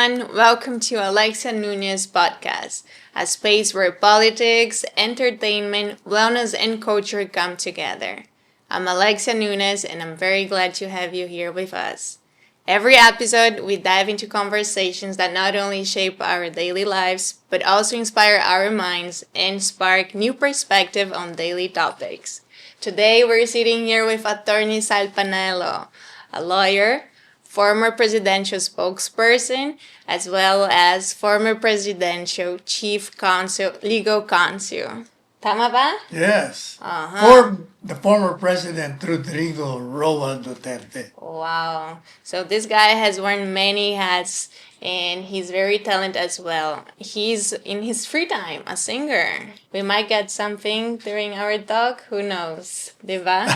everyone. Welcome to Alexa Nunez podcast, a space where politics, entertainment, wellness, and culture come together. I'm Alexa Nunez, and I'm very glad to have you here with us. Every episode, we dive into conversations that not only shape our daily lives, but also inspire our minds and spark new perspective on daily topics. Today, we're sitting here with Atty. Sal Panelo, a lawyer, former presidential spokesperson, as well as former presidential chief counsel, legal counsel. Tama ba? Yes. Uh-huh. For the former President Rodrigo Roa Duterte. Wow. So this guy has worn many hats and he's very talented as well. He's in his free time a singer. We might get something during our talk. Who knows? Diba?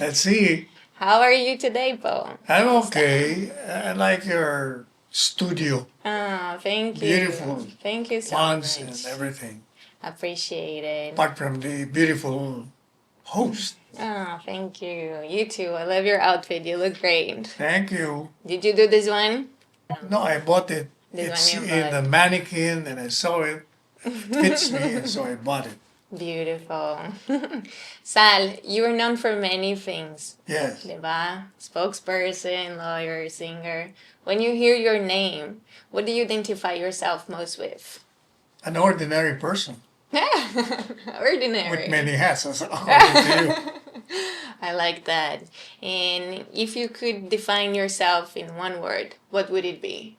Let's see. How are you today, Po? I'm okay. I like your studio. Oh, thank you. Beautiful Thank you so plants much. and everything. Appreciate it. Apart from the beautiful host. Oh, thank you. You too. I love your outfit. You look great. Thank you. Did you do this one? No, I bought it. This It's one you in bought. the mannequin and I saw it. Fits me and so I bought it. Beautiful. Sal, you are known for many things. Yes. Diba? Spokesperson, lawyer, singer. When you hear your name, what do you identify yourself most with? An ordinary person Ordinary. with many hats, according to you. I like that. And if you could define yourself in one word, what would it be?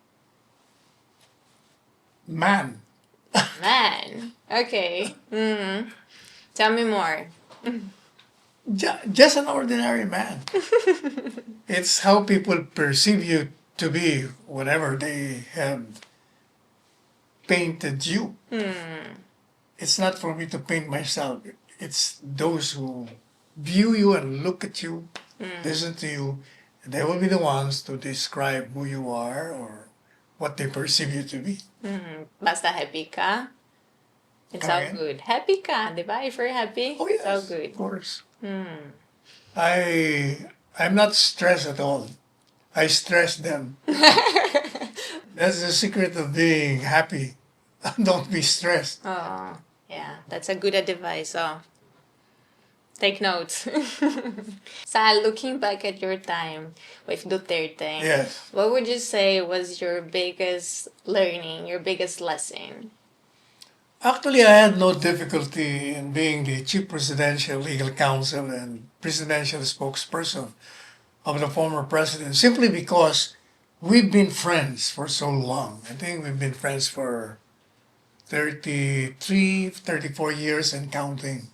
Man. Man. Okay. Mm-hmm. Tell me more. Just an ordinary man. It's how people perceive you to be, whatever they have painted you. It's not for me to paint myself. It's those who view you and look at you, listen to you. They will be the ones to describe who you are or what they perceive you to be. Basta happy ka, it's all Okay. good. Happy ka, di ba? If you're happy, Oh it's all yes, good. of course. I'm not stressed at all. I stress them. That's the secret of being happy. Don't be stressed. Oh, yeah, that's a good advice. Oh, take notes. Sal, looking back at your time with Duterte, Yes. what would you say was your biggest learning, your biggest lesson? Actually, I had no difficulty in being the chief presidential legal counsel and presidential spokesperson of the former president simply because we've been friends for so long. I think we've been friends for 33, 34 years and counting.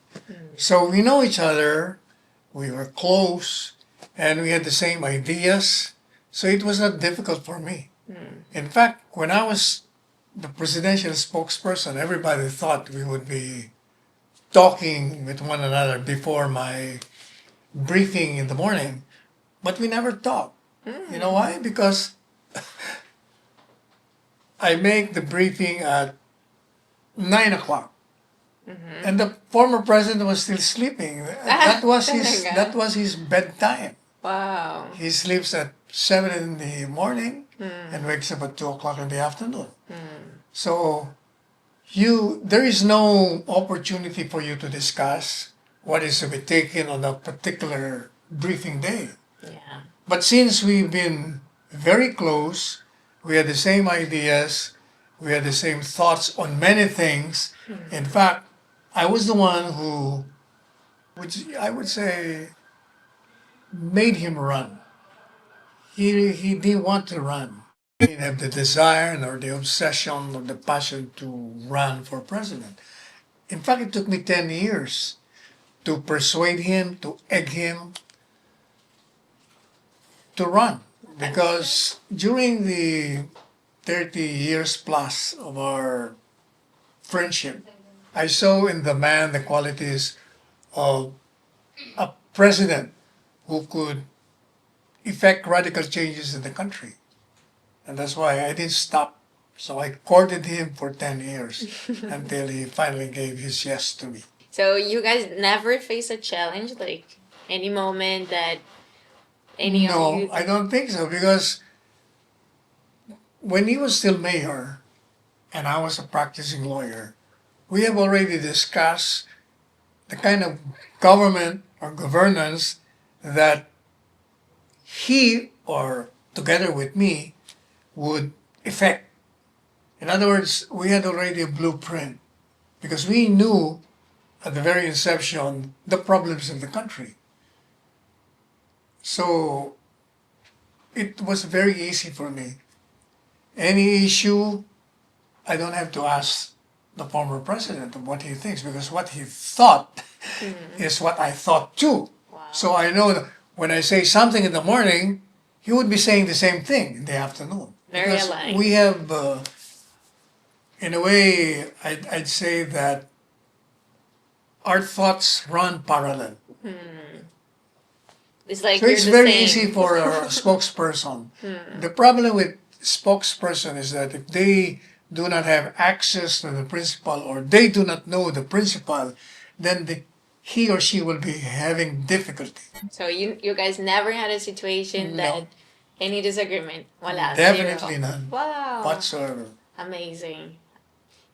So we know each other, we were close, and we had the same ideas. So it was not difficult for me. In fact, when I was the presidential spokesperson, everybody thought we would be talking with one another before my briefing in the morning, but we never talked. You know why? Because I make the briefing at 9 o'clock. And the former president was still sleeping. That was his bedtime. Wow. He sleeps at 7 in the morning and wakes up at 2 o'clock in the afternoon. So there is no opportunity for you to discuss what is to be taken on a particular briefing day. Yeah. But since we've been very close, we had the same ideas, we had the same thoughts on many things. In fact, I was the one who, which I would say, made him run. He didn't want to run. He didn't have the desire nor the obsession or the passion to run for president. In fact, it took me 10 years to persuade him, to egg him to run. Because during the 30 years plus of our friendship, I saw in the man the qualities of a president who could effect radical changes in the country. And that's why I didn't stop. So I courted him for 10 years until he finally gave his yes to me. So you guys never face a challenge, like any moment that any of No, you... I don't think so because when he was still mayor and I was a practicing lawyer, we have already discussed the kind of government or governance that he or together with me would effect. In other words, we had already a blueprint because we knew at the very inception the problems of the country. So it was very easy for me. Any issue, I don't have to ask the former president of what he thinks because what he thought is what I thought too. Wow. So I know that when I say something in the morning, he would be saying the same thing in the afternoon. Very Because aligned. we have, in a way, I'd say that our thoughts run parallel. It's like So you're it's the very same. easy for a spokesperson. The problem with spokesperson is that if they do not have access to the principal or they do not know the principal, then he or she will be having difficulty. So you guys never had a situation No. that any disagreement? Wala, Definitely zero. none Wow. whatsoever. Amazing.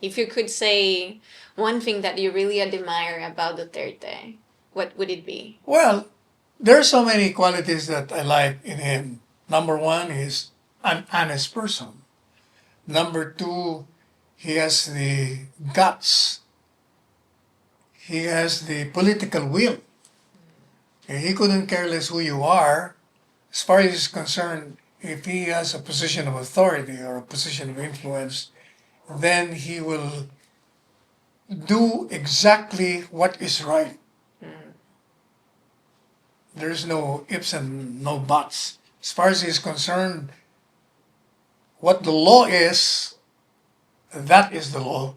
If you could say one thing that you really admire about Duterte, what would it be? Well, there are so many qualities that I like in him. Number one is an honest person. Number two, he has the guts. He has the political will. Okay, he couldn't care less who you are. As far as he's concerned, if he has a position of authority or a position of influence, then he will do exactly what is right. There's no ifs and no buts. As far as he's concerned, what the law is, that is the law.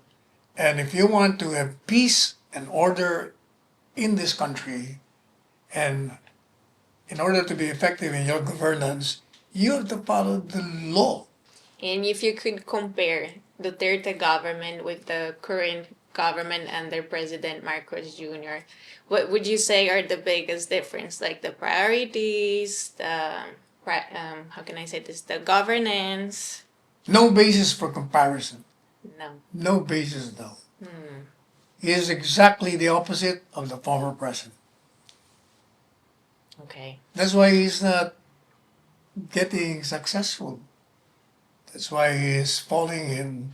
And if you want to have peace and order in this country, and in order to be effective in your governance, you have to follow the law. And if you could compare Duterte government with the current government under President Marcos Jr., what would you say are the biggest difference? Like the priorities, how can I say this? The governance? No basis for comparison. No. No basis, though. He is exactly the opposite of the former president. Okay. That's why he's not getting successful. That's why he is falling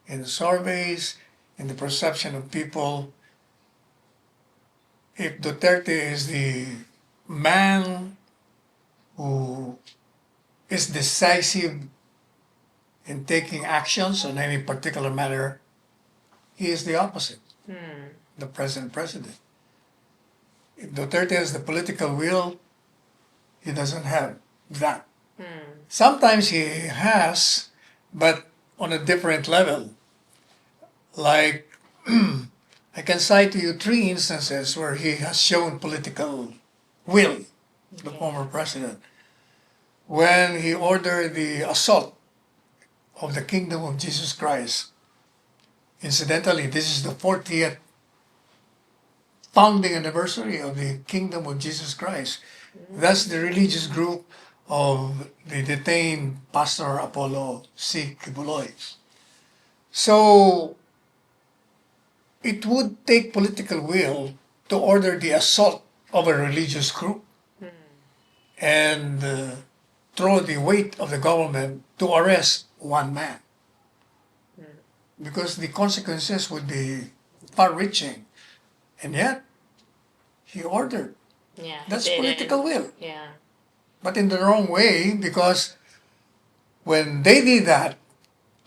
in surveys, in the perception of people. If Duterte is the man who is decisive in taking actions on any particular matter, he is the opposite, the present president. If Duterte has the political will, he doesn't have that. Sometimes he has, but on a different level. Like, I can cite to you 3 instances where he has shown political will, the former president. When he ordered the assault of the kingdom of Jesus Christ. Incidentally, this is the 40th founding anniversary of the kingdom of Jesus Christ. That's the religious group of the detained Pastor Apollo C. Kibuloy. So it would take political will to order the assault of a religious group and throw the weight of the government to arrest one man. Because the consequences would be far-reaching. And yet, he ordered. Yeah. That's he didn't. political will. Yeah. But in the wrong way, because when they did that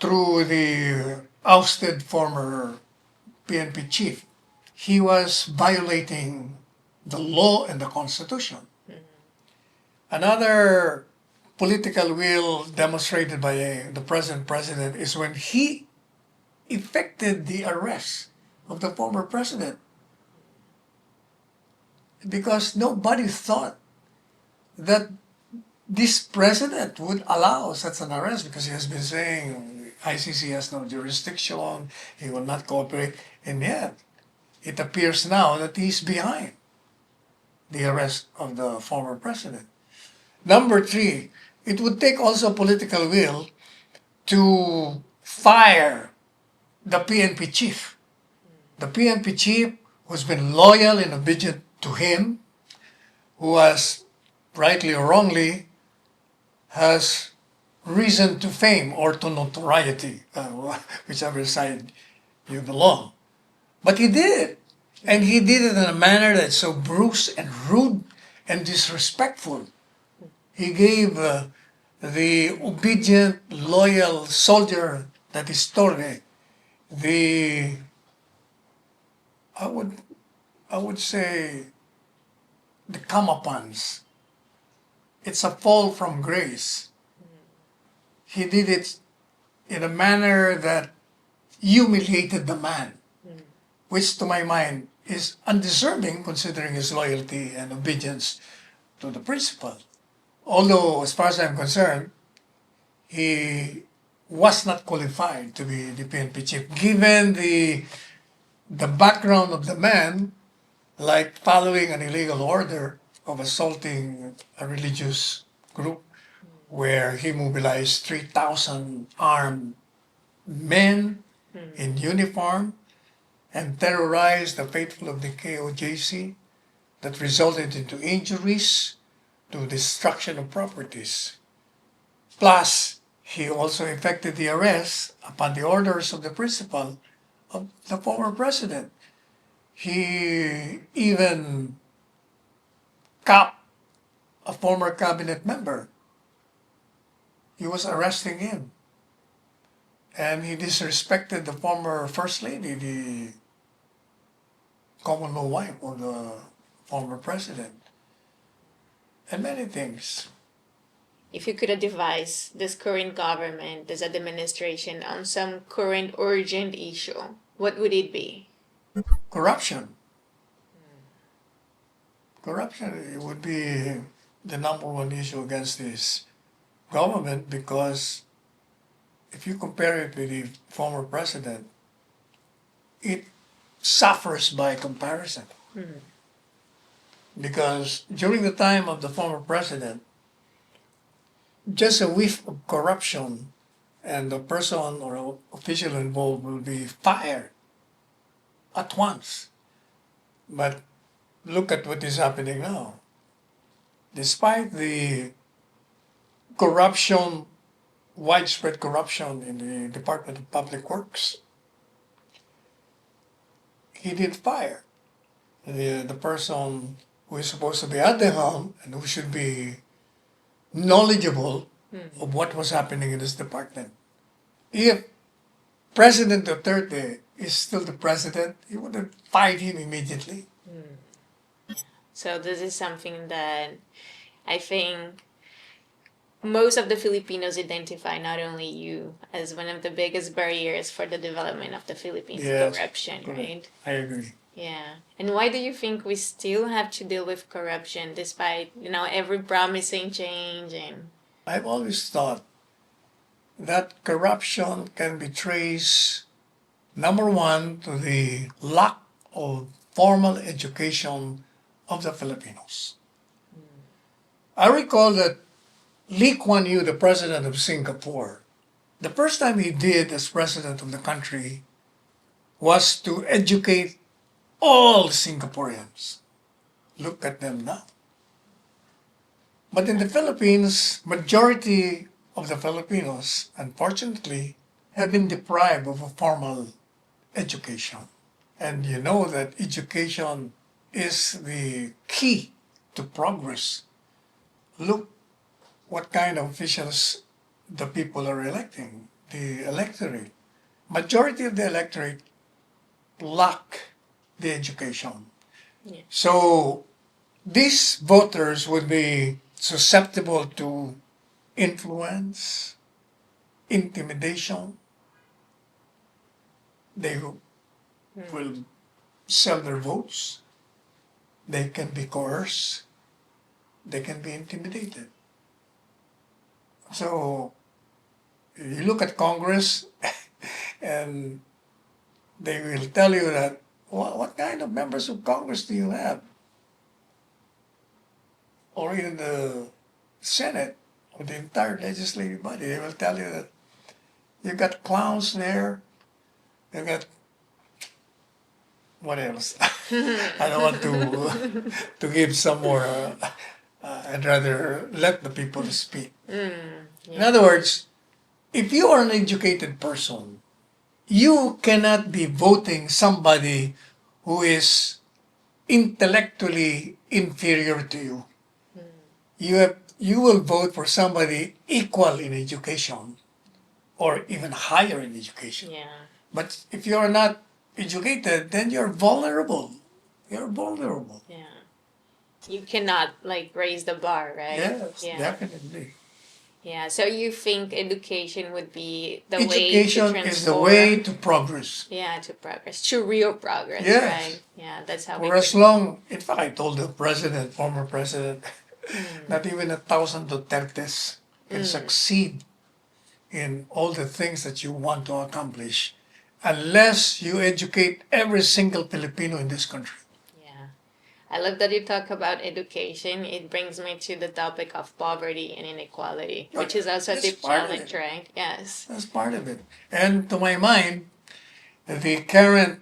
through the ousted former PNP chief, he was violating the law and the Constitution. Another political will demonstrated by the present president is when he effected the arrest of the former president. Because nobody thought that this president would allow such an arrest, because he has been saying ICC has no jurisdiction, he will not cooperate, and yet it appears now that he's behind the arrest of the former president. Number 3, it would take also political will to fire the PNP chief. The PNP chief who's been loyal and obedient to him, who has, rightly or wrongly, has risen to fame or to notoriety, whichever side you belong. But he did it. And he did it in a manner that's so brusque and rude and disrespectful. He gave the obedient, loyal soldier that is Torre the, I would, I would say, the comeuppance. It's a fall from grace. He did it in a manner that humiliated the man, which to my mind is undeserving considering his loyalty and obedience to the principal. Although, as far as I'm concerned, he was not qualified to be the PNP chief, given the background of the man, like following an illegal order of assaulting a religious group where he mobilized 3,000 armed men in uniform and terrorized the faithful of the KOJC that resulted into injuries to destruction of properties. Plus, he also effected the arrest upon the orders of the principal of the former president. He even capped a former cabinet member. He was arresting him. And he disrespected the former first lady, the common law wife of the former president, and many things. If you could advise this current government, this administration, on some current urgent issue, what would it be? Corruption. Corruption would be the number one issue against this government because if you compare it with the former president, it suffers by comparison. Because during the time of the former president, just a whiff of corruption and the person or official involved will be fired at once. But look at what is happening now. Despite the corruption, widespread corruption in the Department of Public Works, he did fire the person who is supposed to be at the helm and who should be knowledgeable of what was happening in this department. If President Duterte is still the president, he would have fired him immediately. So this is something that I think most of the Filipinos identify, not only you, as one of the biggest barriers for the development of the Philippines, Yes, corruption, correct. right? I agree. Yeah. And why do you think we still have to deal with corruption despite, every promising change and I've always thought that corruption can be traced, number one, to the lack of formal education of the Filipinos. I recall that Lee Kuan Yew, the president of Singapore, the first time he did as president of the country was to educate all Singaporeans. Look at them now. But in the Philippines, majority of the Filipinos, unfortunately, have been deprived of a formal education. And you know that education is the key to progress. Look what kind of officials the people are electing, the electorate. Majority of the electorate lack the education. Yeah. So these voters would be susceptible to influence, intimidation. They will sell their votes. They can be coerced. They can be intimidated. So you look at Congress and they will tell you that, what kind of members of Congress do you have? Or in the Senate or the entire legislative body, they will tell you that You got clowns there. You got what else? I don't want to give some more. I'd rather let the people speak. In other words, if you are an educated person, you cannot be voting somebody who is intellectually inferior to you. You will vote for somebody equal in education or even higher in education. Yeah. But if you are not educated, then you're vulnerable. You're vulnerable. Yeah. You cannot like raise the bar, right? Yes, Yeah. definitely. Yeah. So you think education would be the way to Education transform? is the way to progress. Yeah, to progress, to real progress, Yes. right? Yeah, that's how we For as can. long, in fact, I told the president, former president, not even 1,000 Dutertes can succeed in all the things that you want to accomplish unless you educate every single Filipino in this country. Yeah. I love that you talk about education. It brings me to the topic of poverty and inequality, which is also a That's deep part of challenge, it. right? Yes. That's part of it. And to my mind, the current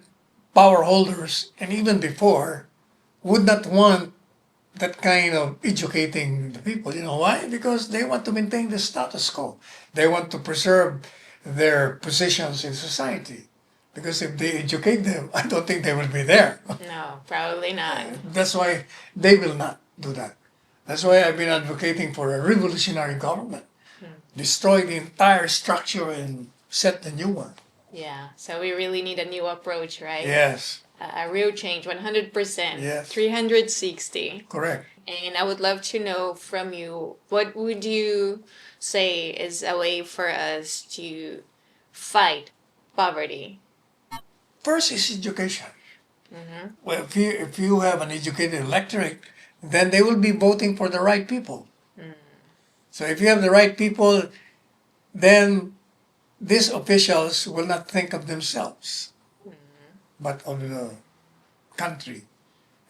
power holders, and even before, would not want that kind of educating the people. You know why? Because they want to maintain the status quo. They want to preserve their positions in society. Because if they educate them, I don't think they will be there. No, probably not. That's why they will not do that. That's why I've been advocating for a revolutionary government. Destroy the entire structure and set the new one. Yeah. So we really need a new approach, right? Yes, A real change, 100%, Yes. 360. correct. And I would love to know from you, what would you say is a way for us to fight poverty? First is education. Well, if you have an educated electorate, then they will be voting for the right people. So if you have the right people, then these officials will not think of themselves, but of the country.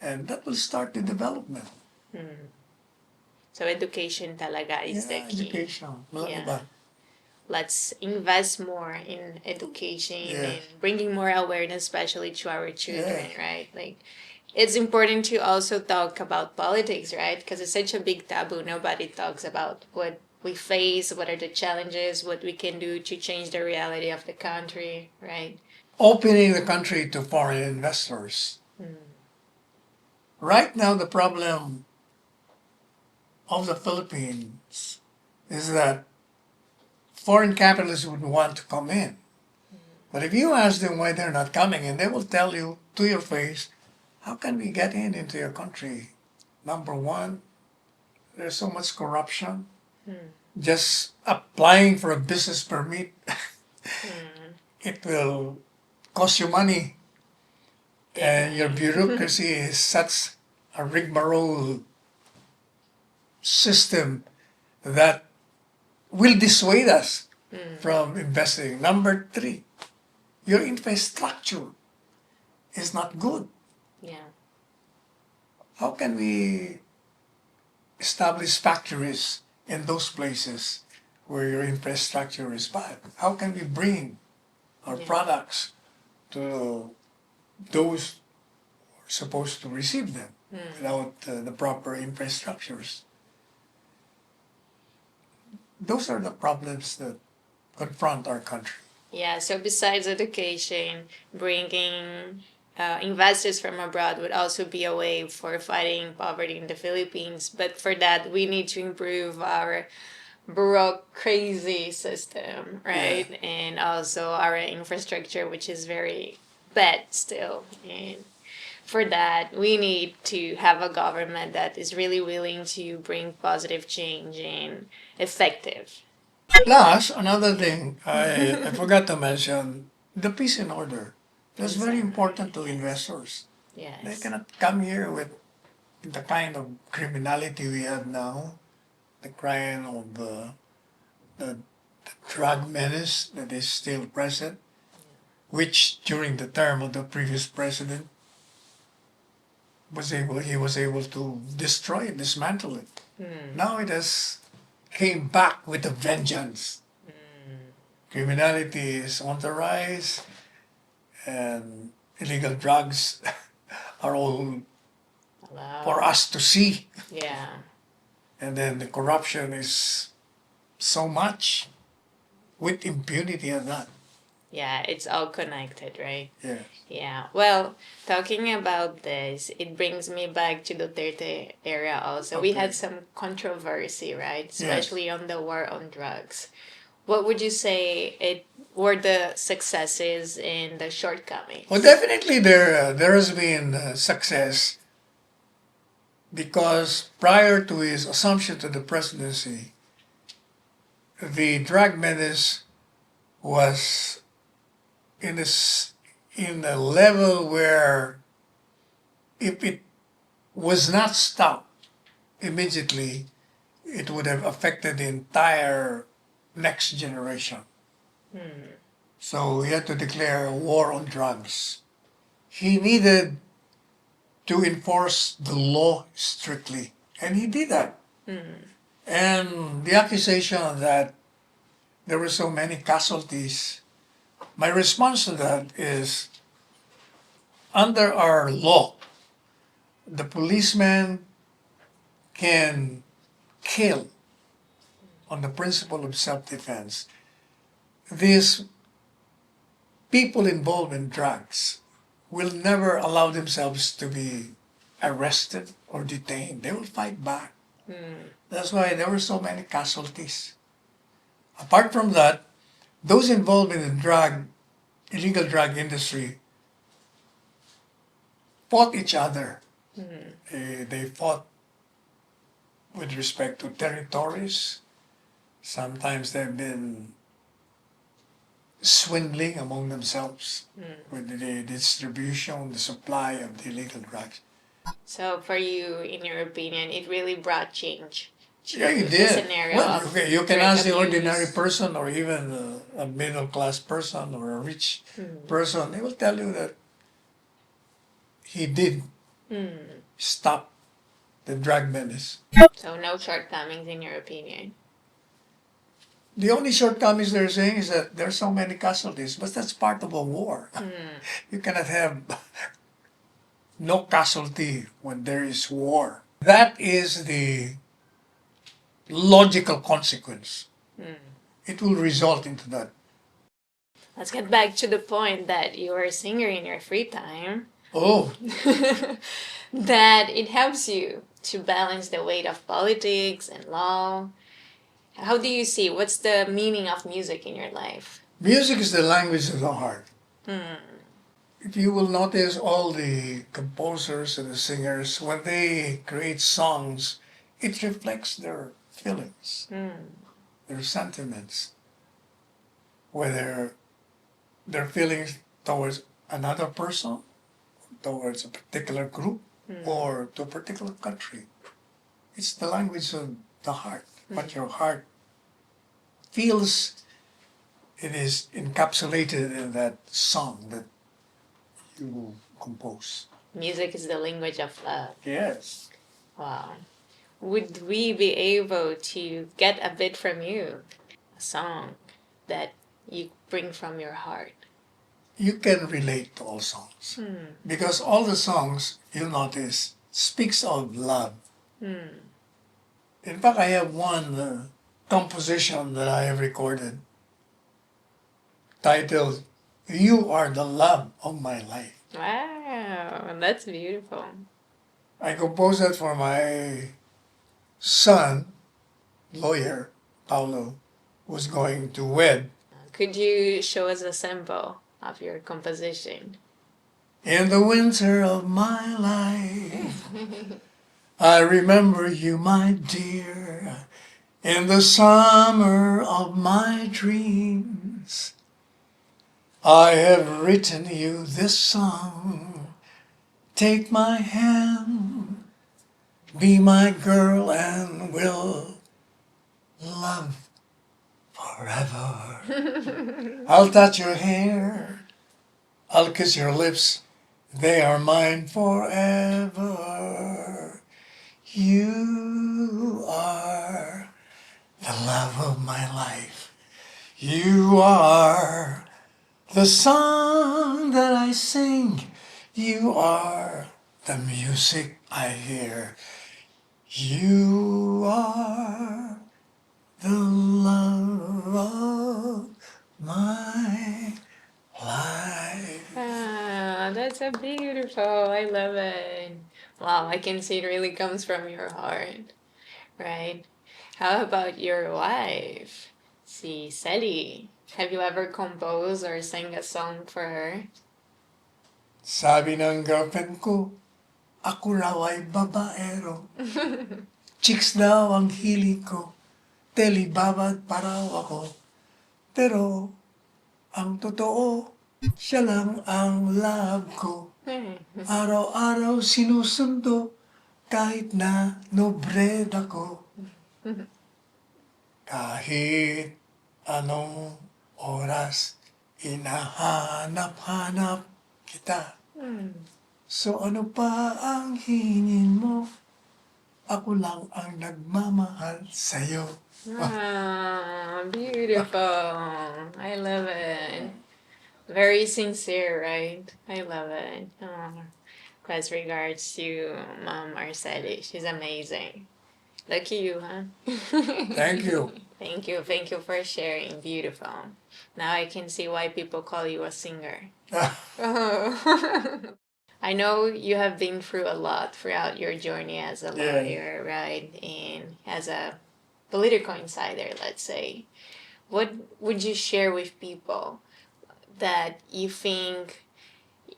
And that will start the development. So education talaga is the key. Education. Wala Yeah. iba. Let's invest more in education Yes. and bringing more awareness, especially to our children, Yes. right? Like, it's important to also talk about politics, right? Because it's such a big taboo. Nobody talks about what we face, what are the challenges, what we can do to change the reality of the country, right? Opening the country to foreign investors. Right now, the problem of the Philippines is that foreign capitalists would want to come in. But if you ask them why they're not coming in, they will tell you to your face, how can we get into your country? Number one, there's so much corruption. Just applying for a business permit, it will cost you money. And your bureaucracy is such a rigmarole system that will dissuade us from investing. Number three, your infrastructure is not good. Yeah. How can we establish factories in those places where your infrastructure is bad? How can we bring our products to those who are supposed to receive them without the proper infrastructures? Those are the problems that confront our country. Yeah, so besides education, bringing investors from abroad would also be a way for fighting poverty in the Philippines. But for that, we need to improve our bureaucracy system, right? And also our infrastructure, which is very bad still. And for that, we need to have a government that is really willing to bring positive change and effective. Plus, another thing I forgot to mention, the peace and order. That's very important to investors. They Yes. cannot come here with the kind of criminality we have now, the crime of the drug menace that is still present, which during the term of the previous president he was able to destroy it, dismantle it. Now it has came back with a vengeance. criminality is on the rise, and illegal drugs are all for Wow. us to see. Yeah. And then the corruption is so much with impunity and that. Yeah, it's all connected, right? Yeah. Yeah. Well, talking about this, it brings me back to the Duterte era also. We Okay. had some controversy, right? Yes. Especially on the war on drugs. What would you say it were the successes and the shortcomings? Well, definitely there has been success because prior to his assumption to the presidency, the drug menace was in this in a level where if it was not stopped immediately, it would have affected the entire next generation. So he had to declare a war on drugs. He needed to enforce the law strictly, and he did that. And the accusation that there were so many casualties, my response to that is under our law, the policeman can kill on the principle of self-defense. These people involved in drugs will never allow themselves to be arrested or detained. They will fight back. That's why there were so many casualties. Apart from that, those involved in the illegal drug industry fought each other. They fought with respect to territories. Sometimes they've been swindling among themselves with the distribution, the supply of the illegal drugs. So for you, in your opinion, it really brought change to Yeah, you the did. scenario Well, of you can drug ask the abuse. ordinary person or even a middle class person or a rich person, they will tell you that he did stop the drug menace. So no shortcomings in your opinion. The only shortcomings they're saying is that there's so many casualties, but that's part of a war. You cannot have no casualty when there is war. That is the logical consequence. It will result into that. Let's get back to the point that you are a singer in your free time. Oh, That it helps you to balance the weight of politics and law. How do you see what's the meaning of music in your life? music is the language of the heart. If you will notice all the composers and the singers, when they create songs, it reflects their feelings, their sentiments, whether their feelings towards another person, towards a particular group, or to a particular country. It's the language of the heart. What your heart feels, it is encapsulated in that song that you compose. Music is the language of love. Yes. Wow. Would we be able to get a bit from you? A song that you bring from your heart? You can relate to all songs because all the songs, you'll notice, speaks of love. In fact, I have one composition that I have recorded titled "You Are the Love of My Life." Wow, that's beautiful. I composed that for my son, lawyer Paulo, who's going to wed. Could you show us a sample of your composition? In the winter of my life, I remember you, my dear. In the summer of my dreams, I have written you this song. Take my hand, be my girl, and we'll love forever. I'll touch your hair, I'll kiss your lips, they are mine forever. You are the love of my life. You are the song that I sing. You are the music I hear. You are the love of my life. Ah, that's so beautiful. I love it. Wow, I can see it really comes from your heart, right? How about your wife? Si Sally. Have you ever composed or sang a song for her? Sabi ng girlfriend ko, ako raw ay babaero. Chicks daw ang hilig ko. Telebabad pa raw ako. Pero ang totoo, siya lang ang love ko. Araw-araw sinusundo kahit na nobreda ko. Kahit anong oras, inahanap-hanap kita. So ano pa ang hingin mo? Ako lang ang nagmamahal sa'yo. Ah, beautiful. I love it. Very sincere, right? I love it. Best regards to Mom Arceli. She's amazing. Lucky you, huh? Thank you. Thank you. Thank you for sharing. Beautiful. Now I can see why people call you a singer. Oh. I know you have been through a lot throughout your journey as a Yeah. lawyer, right? And as a political insider, let's say. What would you share with people that you think,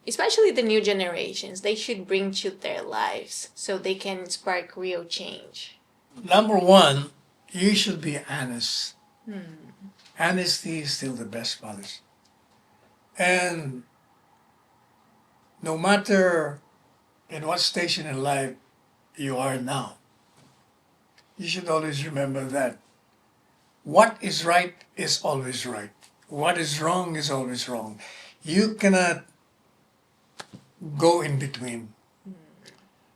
especially the new generations, they should bring to their lives so they can spark real change? Number one, you should be honest. Honesty is still the best policy. And no matter in what station in life you are now, you should always remember that what is right is always right. What is wrong is always wrong. You cannot go in between.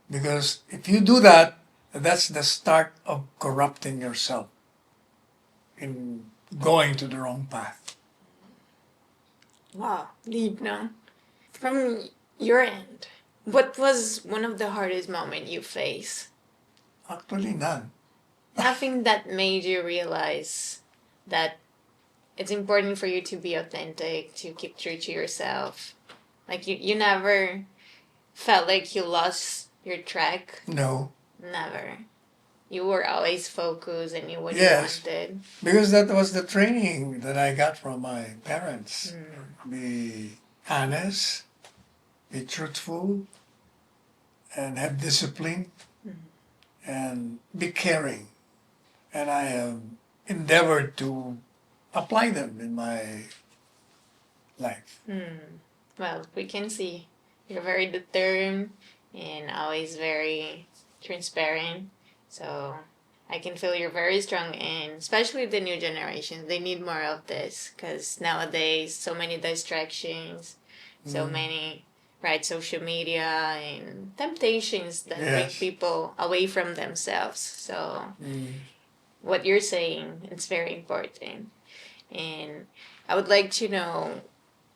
Because if you do that, that's the start of corrupting yourself in going to the wrong path. Wow, deep now. From your end, what was one of the hardest moments you faced? Actually, none. Nothing that made you realize that it's important for you to be authentic, to keep true to yourself. Like you never felt like you lost your track? No. Never. You were always focused and knew what you Yes. wanted. Because that was the training that I got from my parents. Be honest, be truthful, and have discipline, and be caring. And I have endeavored to apply them in my life. Well, we can see you're very determined and always very transparent. So I can feel you're very strong, and especially the new generation, they need more of this because nowadays so many distractions, so many right social media and temptations that bring Yes. people away from themselves. So what you're saying, it's very important. And I would like to know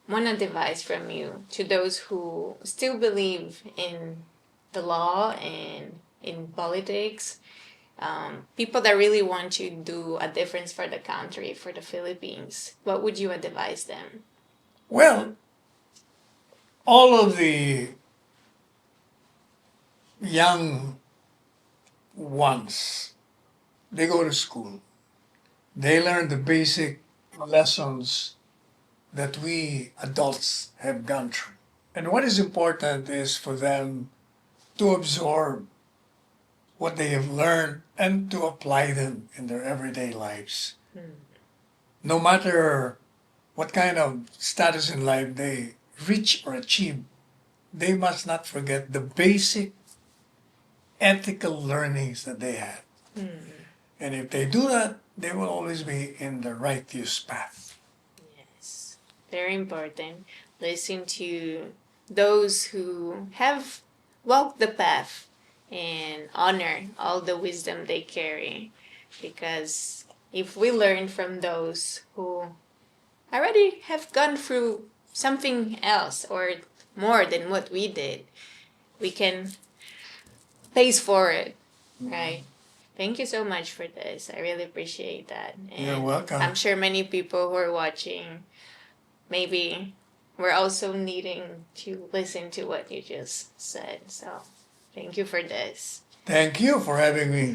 one advice from you to those who still believe in the law and in politics, people that really want to do a difference for the country, for the Philippines. What would you advise them? Well, all of the young ones, they go to school. They learn the basic lessons that we adults have gone through. And what is important is for them to absorb what they have learned and to apply them in their everyday lives. No matter what kind of status in life they reach or achieve, they must not forget the basic ethical learnings that they had. And if they do that, they will always be in the righteous path. Yes, very important. Listen to those who have walked the path and honor all the wisdom they carry, because if we learn from those who already have gone through something else or more than what we did, we can pace forward, right? Thank you so much for this. I really appreciate that. And You're welcome. I'm sure many people who are watching maybe we're also needing to listen to what you just said. So thank you for this. Thank you for having me.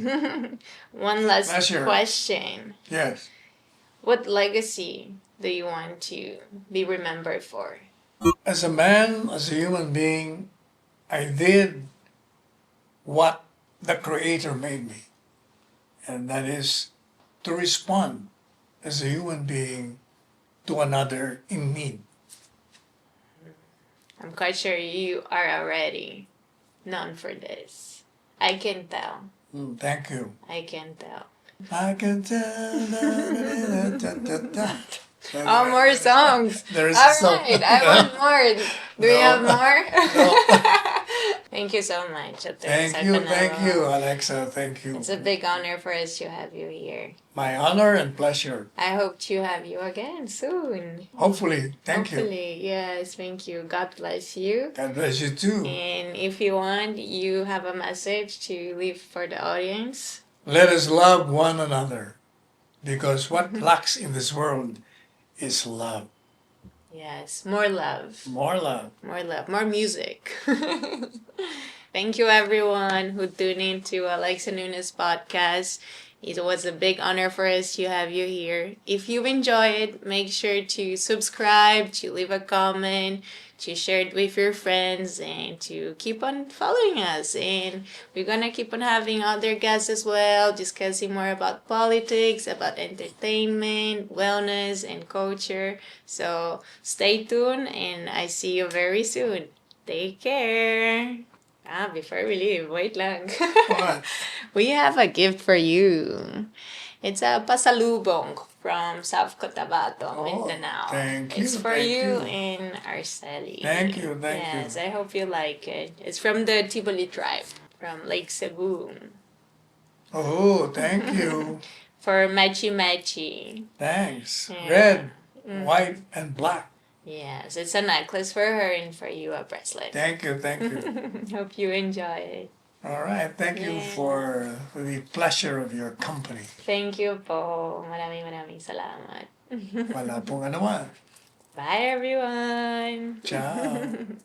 One last Pleasure. question. Yes. What legacy do you want to be remembered for? As a man, as a human being, I did what the Creator made me, and that is to respond as a human being to another in need. I'm quite sure you are already known for this. I can tell. Thank you. I can tell. I can tell. Oh, more songs. There's All some. right, I want more. Do we No. have more? No. Thank you so much, Atty. Thank you, Sal thank Panelo. you, Alexa. Thank you. It's a big honor for us to have you here. My honor and pleasure. I hope to have you again soon. Hopefully. Thank you. Hopefully, yes, thank you. God bless you. God bless you too. And if you want, you have a message to leave for the audience. Let us love one another, because what lacks in this world is love. Yes, more love. More love. More love. More music. Thank you, everyone who tuned in to Alexa Nunes podcast. It was a big honor for us to have you here. If you enjoyed, make sure to subscribe, to leave a comment, to share it with your friends, and to keep on following us. And we're going to keep on having other guests as well, discussing more about politics, about entertainment, wellness, and culture. So stay tuned, and I see you very soon. Take care. Before we leave, wait lang. What? We have a gift for you. It's a pasalubong from South Cotabato, Mindanao. Thank you. It's for thank you and Arceli. Thank you, thank you. Yes, I hope you like it. It's from the Tiboli tribe, from Lake Cebu. Oh, thank you. For Mechi Mechi. Thanks. Yeah. Red, white, and black. Yes, it's a necklace for her and for you, a bracelet. Thank you, thank you. Hope you enjoy it. All right, thank you Yeah. for the pleasure of your company. Thank you po. Maraming salamat. Wala pong anuman. Bye, everyone. Ciao.